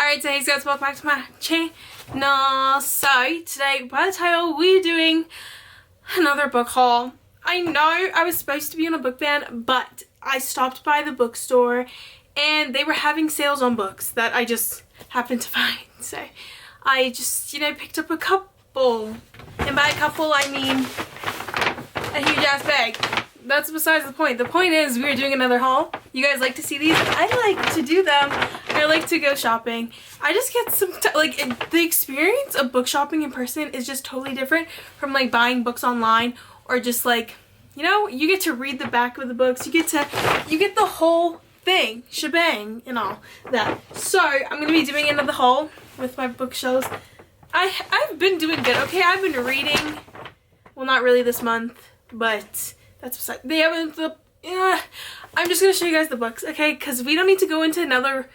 Alright, so hey guys, welcome back to my channel. So today, by the title, we're doing another book haul. I know I was supposed to be on a book ban, but I stopped by the bookstore and they were having sales on books that I just happened to find. So I just, picked up a couple. And by a couple, I mean a huge ass bag. That's besides the point. The point is we are doing another haul. You guys like to see these? I like to do them. I like to go shopping. I just get some, the experience of book shopping in person is just totally different from like buying books online or just like, you get to read the back of the books. You get the whole thing, shebang and all that. So I'm going to be doing another haul with my bookshelves. I've been doing good. Okay, I've been reading. Well, not really this month, but that's beside. They haven't. I'm just gonna show you guys the books, okay? Because we don't need to go into another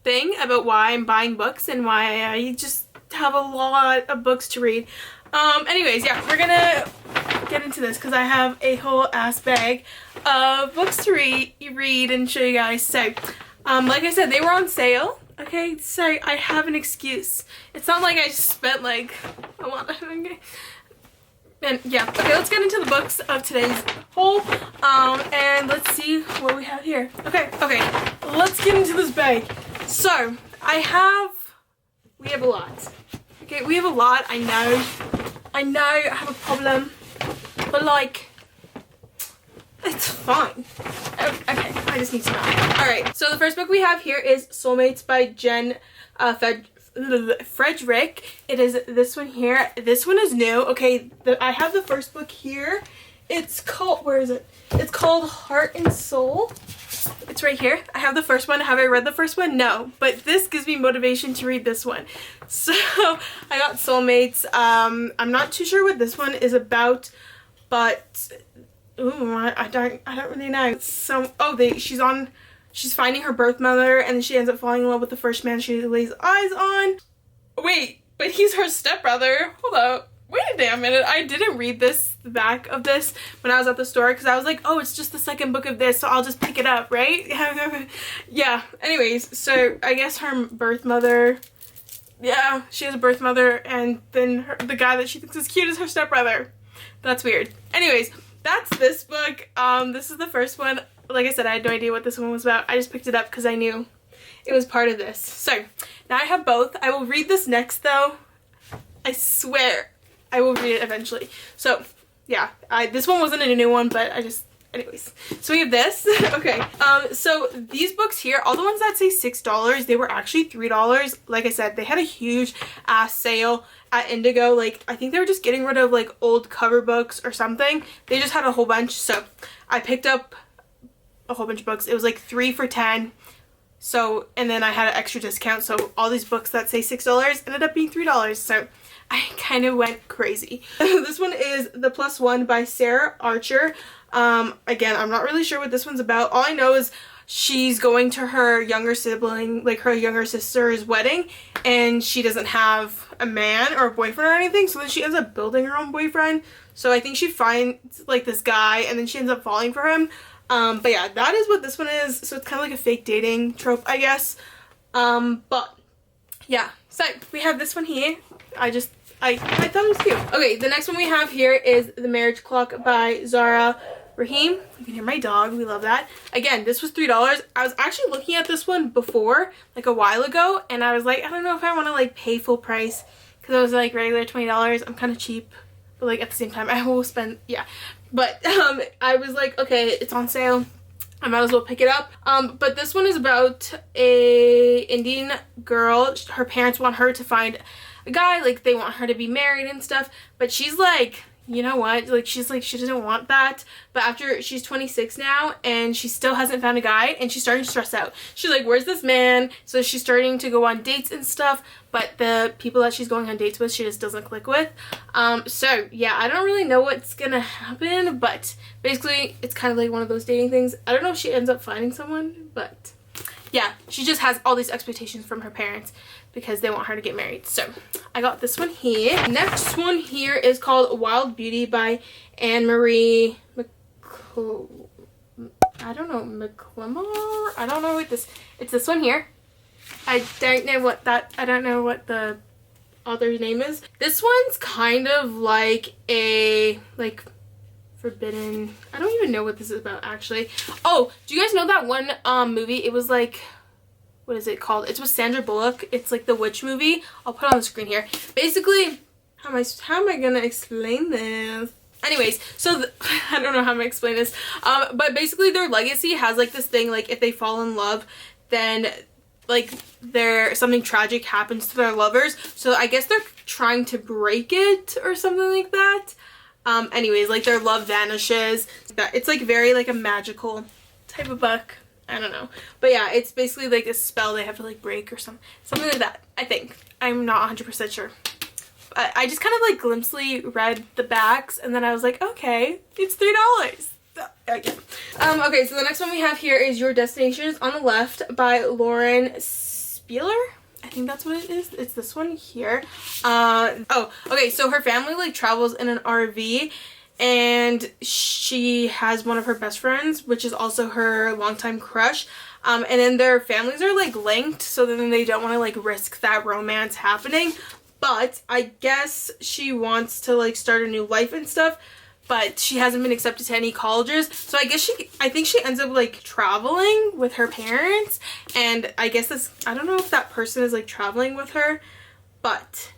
thing about why I'm buying books and why I just have a lot of books to read. Anyways, yeah, we're gonna get into this because I have a whole ass bag of books to read and show you guys. So, like I said, they were on sale. Okay, so I have an excuse. It's not like I just spent like a lot. Okay. And yeah, okay, let's get into the books of today's haul, and let's see what we have here. Okay, let's get into this bag. So, we have a lot. Okay, we have a lot, I know I have a problem, but like, it's fine. Okay, I just need to know. Alright, so the first book we have here is Soulmates by Jen Frederick. It is this one here. This one is new. Okay, I have the first book here. It's called, where is it? It's called Heart and Soul. It's right here. I have the first one. Have I read the first one? No, but this gives me motivation to read this one. So I got Soulmates. I'm not too sure what this one is about, but ooh, I don't really know. So she's finding her birth mother and she ends up falling in love with the first man she lays eyes on. Wait, but he's her stepbrother. Hold up. Wait a damn minute. I didn't read the back of this when I was at the store because I was like, oh, it's just the second book of this, so I'll just pick it up, right? Yeah, anyways, so I guess her birth mother, yeah, she has a birth mother, and then the guy that she thinks is cute is her stepbrother. That's weird. Anyways, that's this book. This is the first one. Like I said, I had no idea what this one was about. I just picked it up because I knew it was part of this. So, now I have both. I will read this next, though. I swear I will read it eventually. So, yeah. This one wasn't a new one, but anyways. So, we have this. Okay. So, these books here, all the ones that say $6, they were actually $3. Like I said, they had a huge ass sale at Indigo. Like, I think they were just getting rid of, like, old cover books or something. They just had a whole bunch. So, I picked up a whole bunch of books. It was like 3 for $10. So, and then I had an extra discount. So all these books that say $6 ended up being $3. So I kind of went crazy. This one is The Plus One by Sarah Archer. Again, I'm not really sure what this one's about. All I know is she's going to her younger sibling, like her younger sister's wedding, and she doesn't have a man or a boyfriend or anything. So then she ends up building her own boyfriend. So I think she finds like this guy and then she ends up falling for him. But yeah, that is what this one is. So it's kind of like a fake dating trope, I guess. But yeah, so we have this one here. I thought it was cute. Okay, the next one we have here is The Marriage Clock by Zara. Raheem. You can hear my dog. We love that. Again, this was $3. I was actually looking at this one before, like a while ago, and I was like, I don't know if I want to like pay full price because it was like regular $20. I'm kind of cheap, but like at the same time, I will spend, yeah. But I was like, okay, it's on sale. I might as well pick it up. But this one is about a Indian girl. Her parents want her to find a guy, like they want her to be married and stuff. But she's like, you know what? Like she's like, she doesn't want that. But after she's 26 now and she still hasn't found a guy and she's starting to stress out. She's like, where's this man? So she's starting to go on dates and stuff. But the people that she's going on dates with, she just doesn't click with. So yeah, I don't really know what's gonna happen, but basically it's kind of like one of those dating things. I don't know if she ends up finding someone, but yeah, she just has all these expectations from her parents because they want her to get married. So I got this one here. Next one here is called Wild Beauty by Anne-Marie Mccool. I don't know, McClemore? I don't know what this, it's this one here. I don't know what the author's name is. This one's kind of like a forbidden, I don't even know what this is about actually. Oh, do you guys know that one movie? It was like, what is it called? It's with Sandra Bullock. It's like the witch movie. I'll put it on the screen here. Basically, how am I gonna explain this? Anyways, so I don't know how I'm gonna explain this. But basically their legacy has like this thing, like if they fall in love, then like something tragic happens to their lovers. So I guess they're trying to break it or something like that. Anyways, like their love vanishes. It's like very like a magical type of book. I don't know. But yeah, it's basically like a spell they have to like break or something like that, I think. I'm not 100% sure. I just kind of like glimpsely read the backs and then I was like, okay, it's $3. Okay. Okay, so the next one we have here is Your Destination is on the Left by Lauren Spieler. I think that's what it is. It's this one here. Oh, okay, so her family like travels in an RV and she has one of her best friends, which is also her longtime crush. And then their families are like linked, so then they don't want to like risk that romance happening. But I guess she wants to like start a new life and stuff, but she hasn't been accepted to any colleges. So I think she ends up like traveling with her parents, and I guess I don't know if that person is like traveling with her, but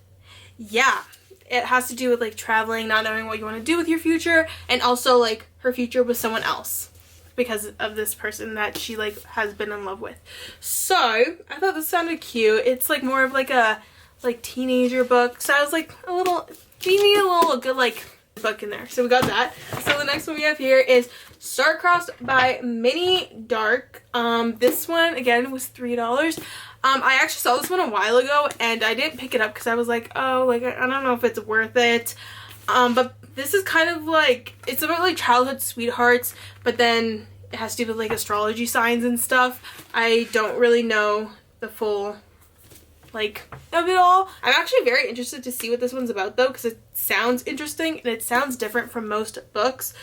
yeah, it has to do with like traveling, not knowing what you want to do with your future, and also like her future with someone else because of this person that she like has been in love with. So I thought this sounded cute. It's like more of like a teenager book, so I was like we need a little good like book in there, so we got that. So the next one we have here is Star-Crossed by Minnie Dark. This one again was $3. I actually saw this one a while ago and I didn't pick it up because I was like, oh, like I don't know if it's worth it. But this is kind of like, it's about like childhood sweethearts, but then it has to do with like astrology signs and stuff. I don't really know the full like of it all. I'm actually very interested to see what this one's about though, because it sounds interesting and it sounds different from most books.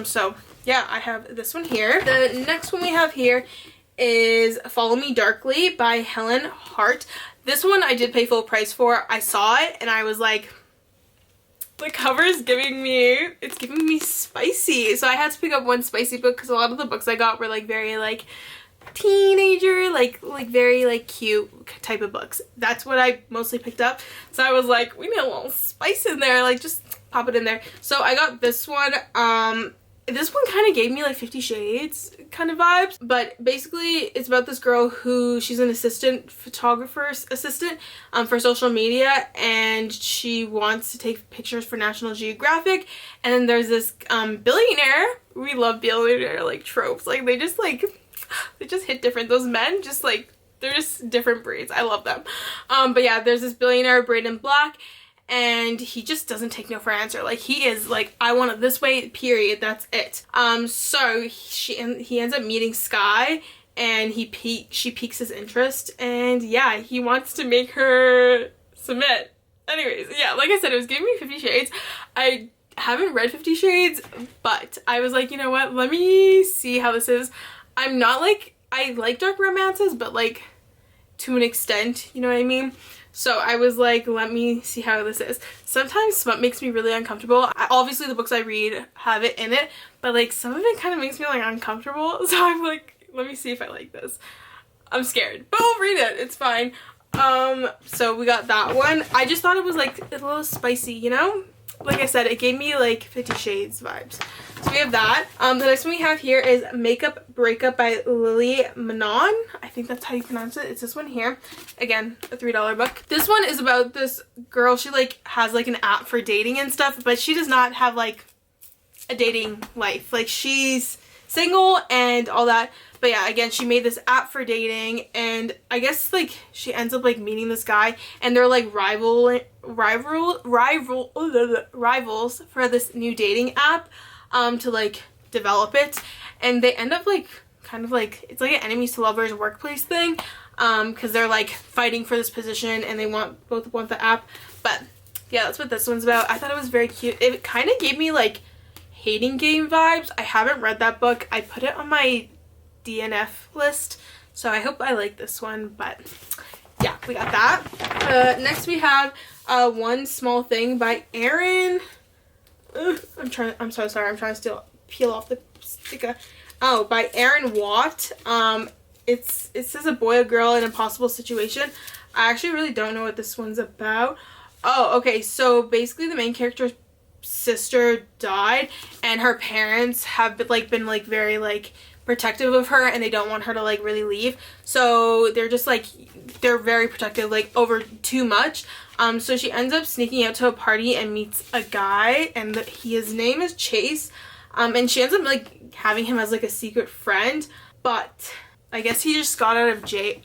So yeah, I have this one here. The next one we have here is Follow Me Darkly by Helen, Hart. This one I did pay full price for. I saw it and I was like, the cover is giving me spicy. So I had to pick up one spicy book because a lot of the books I got were like very like teenager, like very like cute type of books. That's what I mostly picked up. So I was like, we need a little spice in there, like just pop it in there. So I got this one. This one kind of gave me like 50 Shades kind of vibes, but basically it's about this girl who, she's an photographer's assistant for social media, and she wants to take pictures for National Geographic. And then there's this billionaire. We love billionaire like tropes, like they just hit different. Those men just like, they're just different breeds. I love them. But yeah, there's this billionaire braid in black, and he just doesn't take no for an answer. Like he is like, I want it this way, period, that's it. So he ends up meeting Sky, and she piques his interest, and yeah, he wants to make her submit. Anyways, yeah, like I said, it was giving me 50 Shades. I haven't read 50 Shades, but I was like, you know what, let me see how this is. I'm not like, I like dark romances, but like to an extent, you know what I mean? So I was like, let me see how this is. Sometimes smut makes me really uncomfortable. Obviously the books I read have it in it, but like some of it kind of makes me like uncomfortable. So I'm like, let me see if I like this. I'm scared, but we'll read it. It's fine. So we got that one. I just thought it was like a little spicy, you know? Like I said, it gave me like 50 Shades vibes. So we have that. The next one we have here is Breakup by Manon. I think that's how you pronounce it. It's this one here. Again, a $3 book. This one is about this girl. She like has like an app for dating and stuff, but she does not have like a dating life. Like she's single and all that. But yeah, again, she made this app for dating, and I guess like she ends up like meeting this guy, and they're like rivals for this new dating app to like develop it. And they end up like kind of like, it's like an enemies to lovers workplace thing, because they're like fighting for this position and they both want the app. But yeah, that's what this one's about. I thought it was very cute. It kind of gave me like Hating Game vibes. I haven't read that book. I put it on my DNF list, So I hope I like this one, but yeah, we got that. Next we have One Small Thing by Erin. I'm so sorry. I'm trying to still peel off the sticker. Oh, by Erin Watt. It says a boy or girl in an impossible situation. I actually really don't know what this one's about. Oh, okay. So basically the main character's sister died and her parents have been very like protective of her, and they don't want her to like really leave. So they're very protective, like over too much. So she ends up sneaking out to a party and meets a guy, and his name is Chase. And she ends up like having him as like a secret friend, but I guess he just got out of juvie.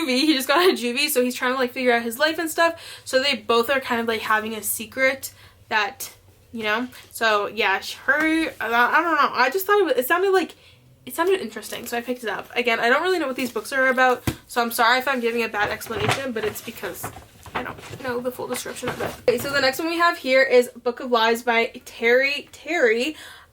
He just got out of juvie, so he's trying to like figure out his life and stuff. So they both are kind of like having a secret that, you know. So yeah, I don't know. I just thought it sounded interesting, so I picked it up. Again, I don't really know what these books are about, so I'm sorry if I'm giving a bad explanation, but it's because I don't know the full description of it. Okay, so the next one we have here is Book of Lies by Terry.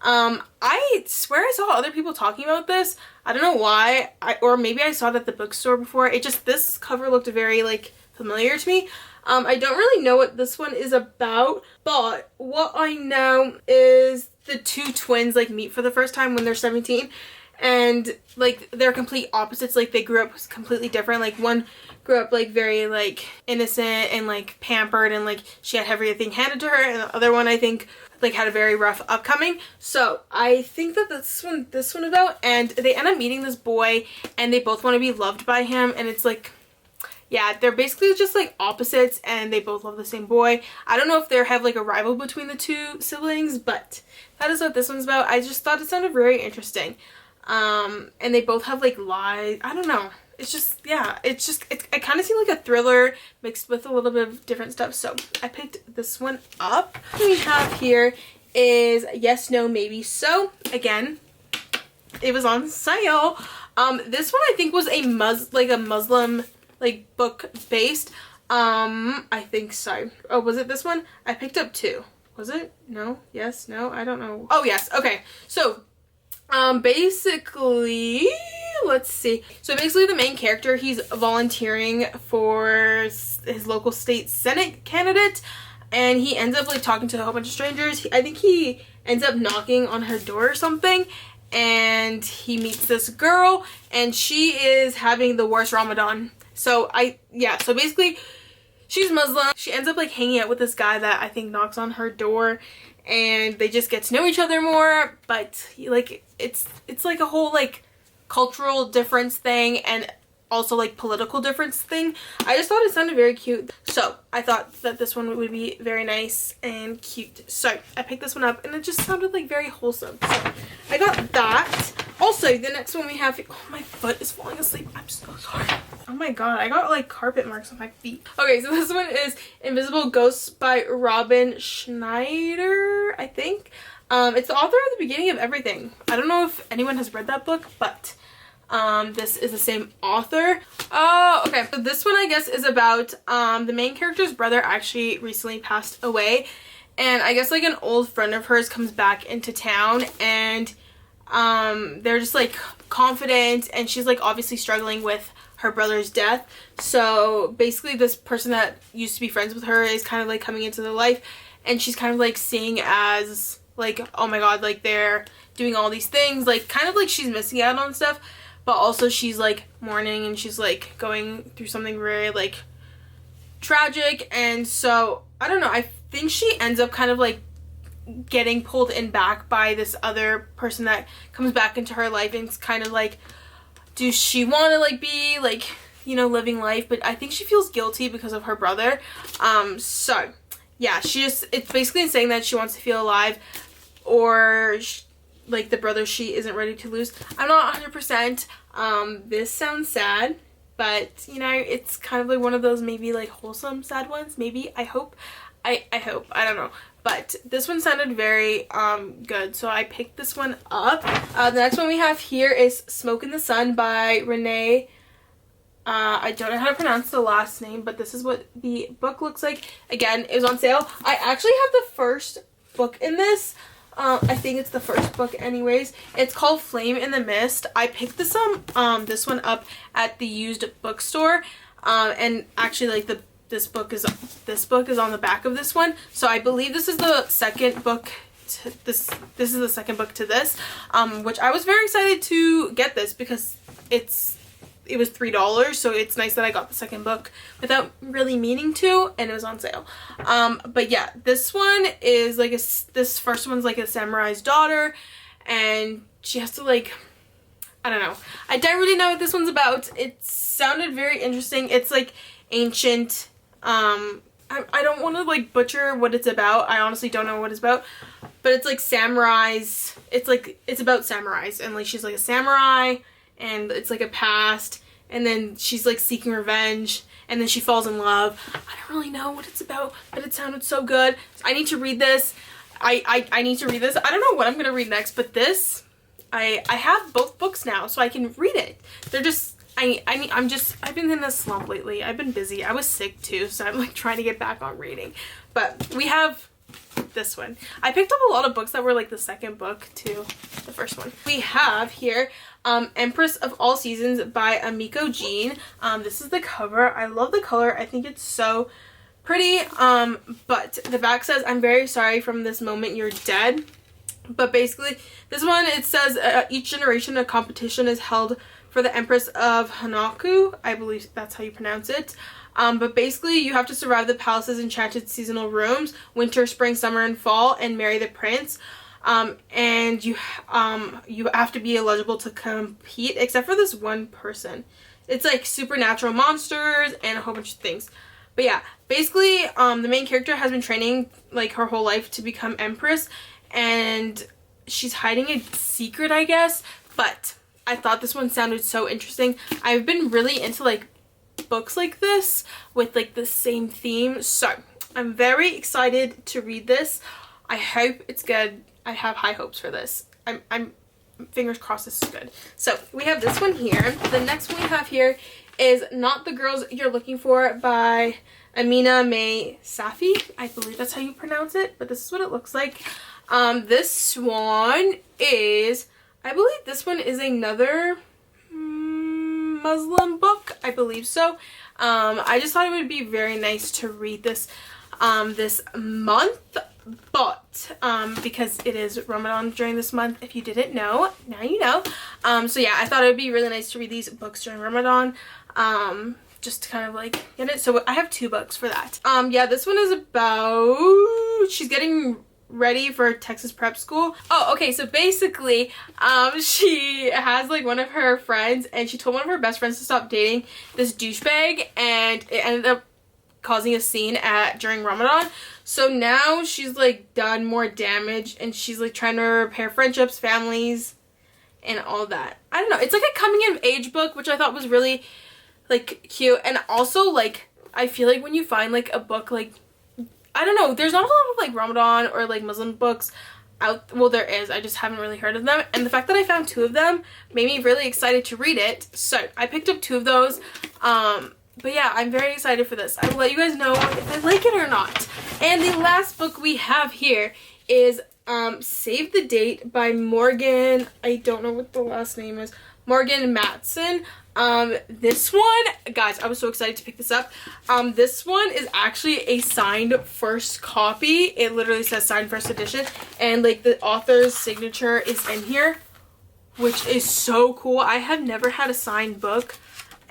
I swear I saw other people talking about this. I don't know why, or maybe I saw it at the bookstore before. This cover looked very like familiar to me. I don't really know what this one is about, but what I know is the two twins like meet for the first time when they're 17, and like they're complete opposites. Like they grew up completely different. Like one grew up like very like innocent and like pampered, and like she had everything handed to her, and the other one I think like had a very rough upcoming. So I think that this one about, and they end up meeting this boy and they both want to be loved by him, and it's like, yeah, they're basically just like opposites and they both love the same boy. I don't know if they have like a rival between the two siblings, but that is what this one's about. I just thought it sounded very interesting. And they both have like lies. I don't know. It's just, yeah, it kind of seemed like a thriller mixed with a little bit of different stuff. So I picked this one up. What we have here is Yes, No, Maybe So. Again, it was on sale. This one I think was a Muslim like book based. I think so. Oh, was it this one? I picked up two. Was it? No? Yes? No? I don't know. Oh, yes. Okay. So, basically, let's see. So basically the main character, he's volunteering for his local state senate candidate, and he ends up like talking to a whole bunch of strangers. I think he ends up knocking on her door or something, and he meets this girl, and she is having the worst Ramadan. So so basically she's Muslim. She ends up like hanging out with this guy that I think knocks on her door, and they just get to know each other more. But like it's like a whole like cultural difference thing, and also like political difference thing. I just thought it sounded very cute, so I thought that this one would be very nice and cute. So I picked this one up, and it just sounded like very wholesome, so I got that. Also, the next one we have, oh, my foot is falling asleep. I'm so sorry. Oh my god, I got like carpet marks on my feet. Okay, so this one is Invisible Ghosts by Robin Schneider, I think. It's the author of The Beginning of Everything. I don't know if anyone has read that book, but this is the same author. Oh, okay. So this one I guess is about the main character's brother actually recently passed away, and I guess like an old friend of hers comes back into town, and they're just like confident, and she's like obviously struggling with her brother's death. So basically this person that used to be friends with her is kind of like coming into their life, and she's kind of like seeing as like, oh my god, like they're doing all these things, like kind of like she's missing out on stuff, but also she's like mourning, and she's like going through something very like tragic. And so I don't know, I think she ends up kind of like getting pulled in back by this other person that comes back into her life, and it's kind of like, does she want to like be like, you know, living life, but I think she feels guilty because of her brother. So yeah, it's basically saying that she wants to feel alive, or like the brother she isn't ready to lose. I'm not 100%. This sounds sad, but you know, it's kind of like one of those maybe like wholesome sad ones, maybe. I hope. I hope. I don't know. But this one sounded very good, so I picked this one up. The next one we have here is Smoke in the Sun by Renee. I don't know how to pronounce the last name, but this is what the book looks like. Again, it was on sale. I actually have the first book in this. I think it's the first book anyways. It's called Flame in the Mist. I picked this one up at the used bookstore. And actually like this book is on the back of this one. So I believe this is the second book to this is the second book to this. Which I was very excited to get this because it was $3, so it's nice that I got the second book without really meaning to, and it was on sale. But yeah, this one is like this first one's like a samurai's daughter, and she has to like, I don't know. I don't really know what this one's about. It sounded very interesting. It's like ancient. I don't want to like butcher what it's about. I honestly don't know what it's about, but it's like samurais. It's about samurais, and like she's like a samurai, and it's like a past, and then she's like seeking revenge, and then she falls in love. I don't really know what it's about, but it sounded so good. I need to read this. I need to read this. I don't know what I'm gonna read next, but this, I have both books now, so I can read it. They're just, I've been in a slump lately. I've been busy. I was sick too, so I'm like trying to get back on reading. But we have this one. I picked up a lot of books that were like the second book to the first one. We have here Empress of All Seasons by Amiko Jean. This is the cover. I love the color. I think it's so pretty. But the back says, "I'm very sorry from this moment you're dead." But basically this one, it says each generation a competition is held for the Empress of Hanaku. I believe that's how you pronounce it. But basically you have to survive the palace's enchanted seasonal rooms, winter, spring, summer, and fall, and marry the prince. And you have to be eligible to compete, except for this one person. It's like supernatural monsters and a whole bunch of things. But yeah, basically the main character has been training like her whole life to become empress, and she's hiding a secret, I guess. But I thought this one sounded so interesting. I've been really into like books like this with like the same theme, so I'm very excited to read this. I hope it's good. I have high hopes for this. I'm fingers crossed this is good. So we have this one here. The next one we have here is Not the Girls You're Looking For by Amina May Safi. I believe that's how you pronounce it, but this is what it looks like. This one is, I believe this one is another Muslim book. I believe so. I just thought it would be very nice to read this this month, but because it is Ramadan during this month, if you didn't know, now you know. So yeah, I thought it would be really nice to read these books during Ramadan, just to kind of like get it. So I have two books for that. Yeah, this one is about, she's getting ready for Texas prep school. Oh, okay, so basically she has like one of her friends, and she told one of her best friends to stop dating this douchebag, and it ended up causing a scene during Ramadan. So now she's like done more damage, and she's like trying to repair friendships, families, and all that. I don't know, it's like a coming of age book, which I thought was really like cute. And also like I feel like when you find like a book, like I don't know, there's not a lot of like Ramadan or like Muslim books out. Well, there is, I just haven't really heard of them, and the fact that I found two of them made me really excited to read it. So I picked up two of those. But yeah, I'm very excited for this. I will let you guys know if I like it or not. And the last book we have here is Save the Date by Morgan, I don't know what the last name is, Morgan Matson. This one, guys, I was so excited to pick this up. This one is actually a signed first copy. It literally says signed first edition, and like the author's signature is in here, which is so cool. I have never had a signed book,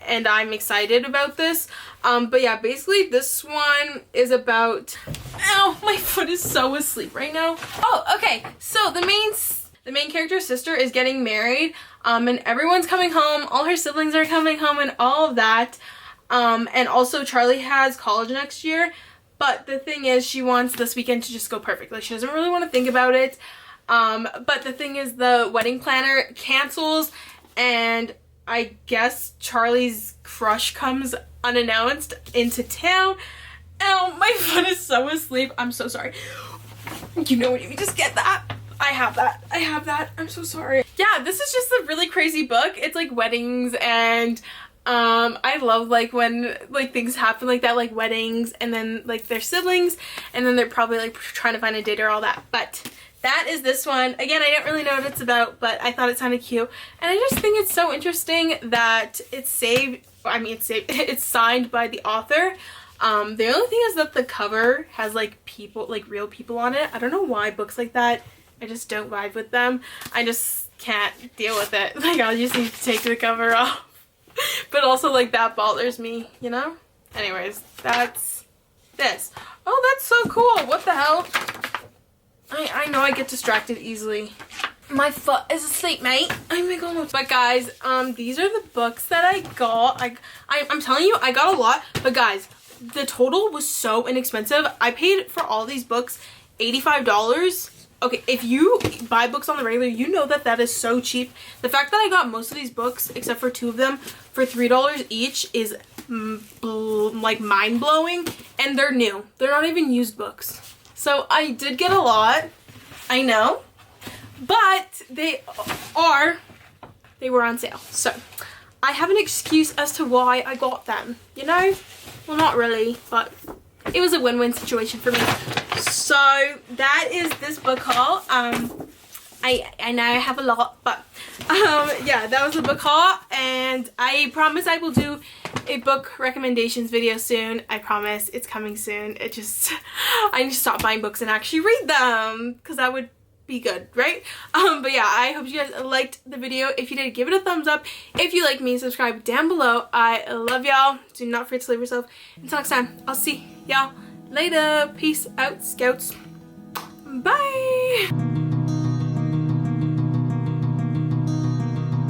and I'm excited about this. But yeah, basically this one is about, ow, my foot is so asleep right now. Oh, okay, so the main character's sister is getting married, and everyone's coming home, all her siblings are coming home and all of that. And also Charlie has college next year, but the thing is she wants this weekend to just go perfect. Like she doesn't really want to think about it. But the thing is the wedding planner cancels, and I guess Charlie's crush comes unannounced into town. Ow, my foot is so asleep. I'm so sorry. You know when you just get that? I have that. I'm so sorry. Yeah, this is just a really crazy book. It's like weddings, and I love like when like things happen like that, like weddings, and then like their siblings, and then they're probably like trying to find a date or all that. But that is this one. Again, I don't really know what it's about, but I thought it sounded cute. And I just think it's so interesting that it's saved, I mean it's saved, it's signed by the author. The only thing is that the cover has like people, like real people on it. I don't know why books like that, I just don't vibe with them. I just can't deal with it. Like I just need to take the cover off. But also like that bothers me, you know? Anyways, that's this. Oh, that's so cool. What the hell? I know I get distracted easily. My foot is asleep, mate. Oh my god. But guys, these are the books that I got. I'm telling you, I got a lot. But guys, the total was so inexpensive. I paid for all these books $85. Okay, if you buy books on the regular, you know that that is so cheap. The fact that I got most of these books, except for 2 of them, for $3 each is like mind-blowing. And they're new. They're not even used books. So I did get a lot. I know. But they were on sale. So I have an excuse as to why I got them, you know? Well, not really, but it was a win-win situation for me. So that is this book haul. I know I have a lot, but yeah, that was the book haul, and I promise I will do a book recommendations video soon. I promise it's coming soon. It just, I need to stop buying books and actually read them, because that would be good, right? But yeah, I hope you guys liked the video. If you did, give it a thumbs up. If you like me, subscribe down below. I love y'all. Do not forget to leave yourself. Until next time, I'll see y'all later. Peace out, scouts. Bye.